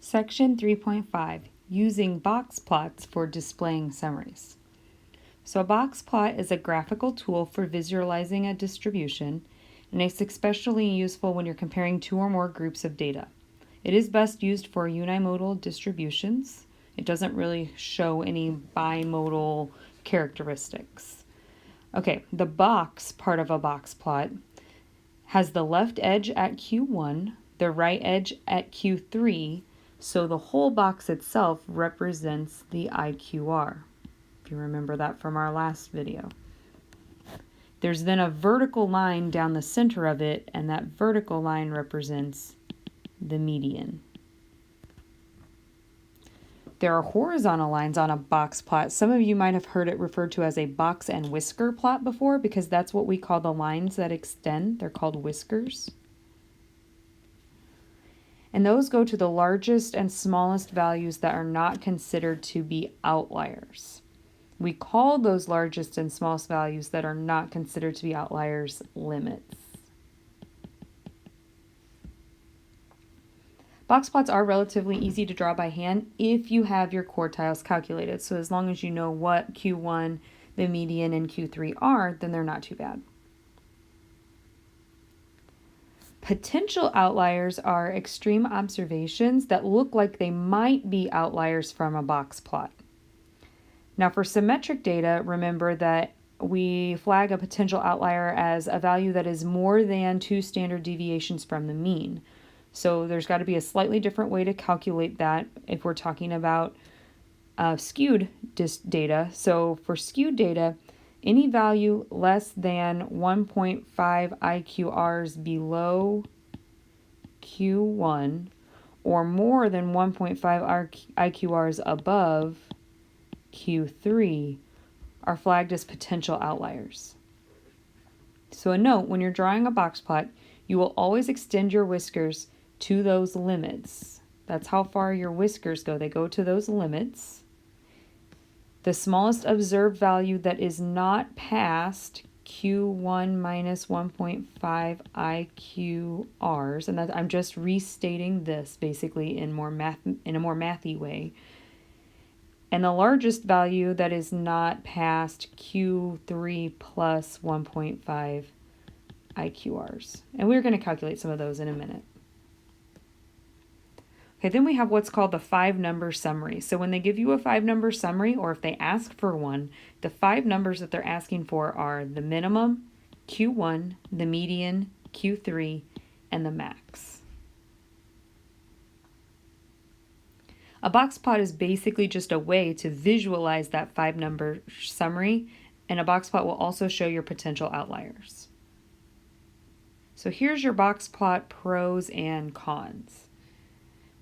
Section 3.5, Using Boxplots for Displaying Summaries. So a boxplot is a graphical tool for visualizing a distribution, and it's especially useful when you're comparing two or more groups of data. It is best used for unimodal distributions. It doesn't really show any bimodal characteristics. Okay, the box part of a boxplot has the left edge at Q1, the right edge at Q3, so the whole box itself represents the IQR, if you remember that from our last video. There's then a vertical line down the center of it, and that vertical line represents the median. There are horizontal lines on a box plot. Some of you might have heard it referred to as a box and whisker plot before, because that's what we call the lines that extend. They're called whiskers. And those go to the largest and smallest values that are not considered to be outliers. We call those largest and smallest values that are not considered to be outliers limits. Box plots are relatively easy to draw by hand if you have your quartiles calculated. So as long as you know what Q1, the median, and Q3 are, then they're not too bad. Potential outliers are extreme observations that look like they might be outliers from a box plot. Now for symmetric data, remember that we flag a potential outlier as a value that is more than 2 standard deviations from the mean. So there's got to be a slightly different way to calculate that if we're talking about skewed data. So for skewed data, any value less than 1.5 IQRs below Q1 or more than 1.5 IQRs above Q3 are flagged as potential outliers. So a note, when you're drawing a box plot, you will always extend your whiskers to those limits. That's how far your whiskers go. They go to those limits. The smallest observed value that is not past Q1 minus 1.5 IQRs, and that I'm just restating this basically in a more mathy way. And the largest value that is not past Q3 plus 1.5 IQRs. And we're going to calculate some of those in a minute. Okay, then we have what's called the 5-number summary. So when they give you a 5-number summary, or if they ask for one, the 5 numbers that they're asking for are the minimum, Q1, the median, Q3, and the max. A box plot is basically just a way to visualize that 5-number summary, and a box plot will also show your potential outliers. So here's your box plot pros and cons.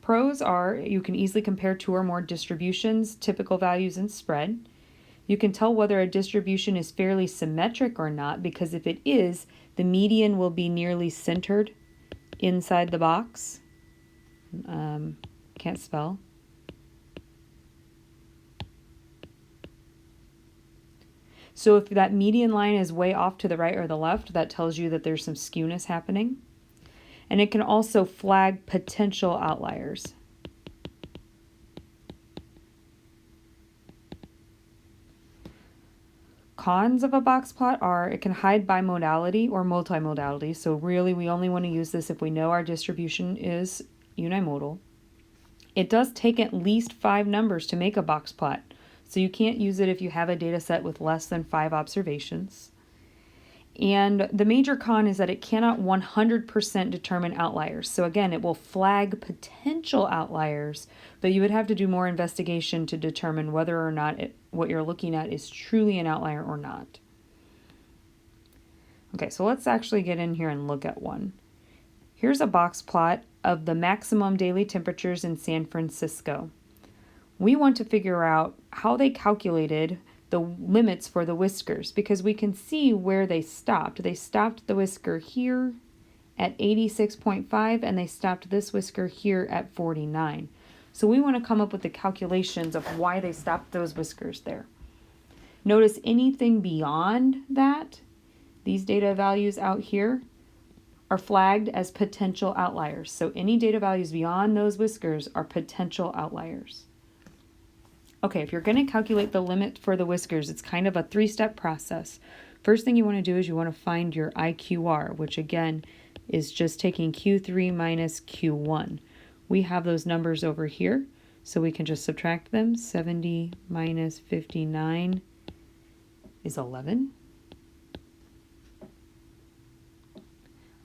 Pros are you can easily compare 2 or more distributions, typical values, and spread. You can tell whether a distribution is fairly symmetric or not, because if it is, the median will be nearly centered inside the box. Can't spell. So if that median line is way off to the right or the left, that tells you that there's some skewness happening. And it can also flag potential outliers. Cons of a box plot are it can hide bimodality or multimodality. So really we only want to use this if we know our distribution is unimodal. It does take at least 5 numbers to make a box plot. So you can't use it if you have a data set with less than 5 observations. And the major con is that it cannot 100% determine outliers. So again, it will flag potential outliers, but you would have to do more investigation to determine whether or not what you're looking at is truly an outlier or not. Okay, so let's actually get in here and look at one. Here's a box plot of the maximum daily temperatures in San Francisco. We want to figure out how they calculated the limits for the whiskers, because we can see where they stopped. They stopped the whisker here at 86.5, and they stopped this whisker here at 49. So we want to come up with the calculations of why they stopped those whiskers there. Notice anything beyond that, these data values out here, are flagged as potential outliers. So any data values beyond those whiskers are potential outliers. Okay, if you're going to calculate the limit for the whiskers, it's kind of a three-step process. First thing you want to do is you want to find your IQR, which again is just taking Q3 minus Q1. We have those numbers over here, so we can just subtract them. 70 minus 59 is 11.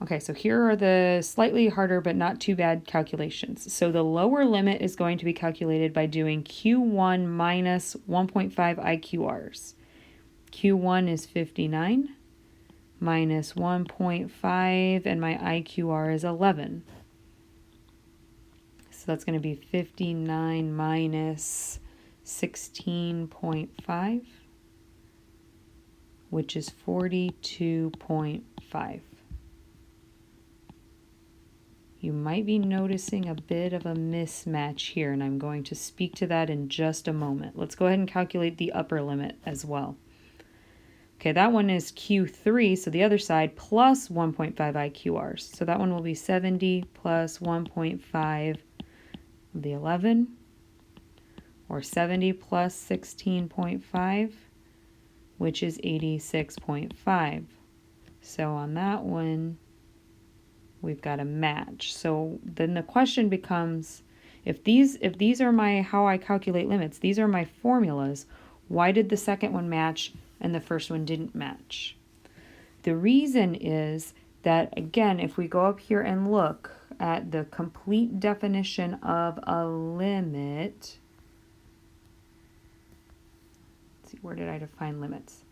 Okay, so here are the slightly harder but not too bad calculations. So the lower limit is going to be calculated by doing Q1 minus 1.5 IQRs. Q1 is 59 minus 1.5, and my IQR is 11. So that's going to be 59 minus 16.5, which is 42.5. You might be noticing a bit of a mismatch here, and I'm going to speak to that in just a moment. Let's go ahead and calculate the upper limit as well. Okay, that one is Q3, so the other side, plus 1.5 IQRs. So that one will be 70 plus 1.5 of the 11, or 70 plus 16.5, which is 86.5. So on that one, we've got a match. So then the question becomes, if these are my how I calculate limits, these are my formulas, why did the second one match and the first one didn't match? The reason is that, again, if we go up here and look at the complete definition of a limit, let's see, where did I define limits?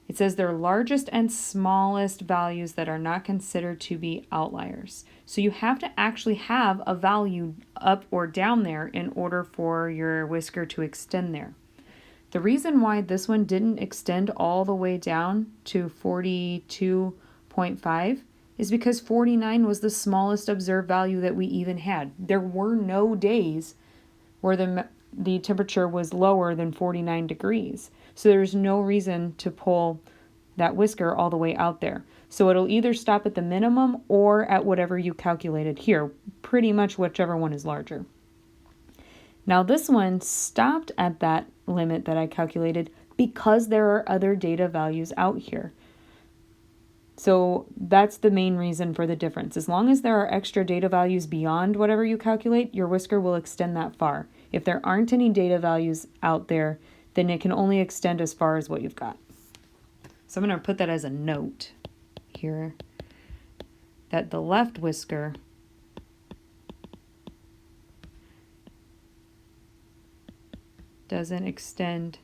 It says their largest and smallest values that are not considered to be outliers. So you have to actually have a value up or down there in order for your whisker to extend there. The reason why this one didn't extend all the way down to 42.5 is because 49 was the smallest observed value that we even had. There were no days where the temperature was lower than 49 degrees. So there's no reason to pull that whisker all the way out there. So it'll either stop at the minimum or at whatever you calculated here, pretty much whichever one is larger. Now this one stopped at that limit that I calculated because there are other data values out here. So that's the main reason for the difference. As long as there are extra data values beyond whatever you calculate, your whisker will extend that far. If there aren't any data values out there, then it can only extend as far as what you've got. So I'm going to put that as a note here, that the left whisker doesn't extend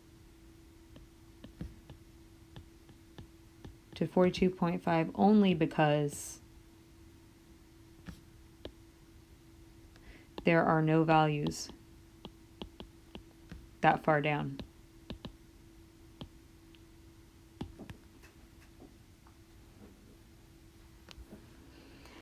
to 42.5 only because there are no values that far down.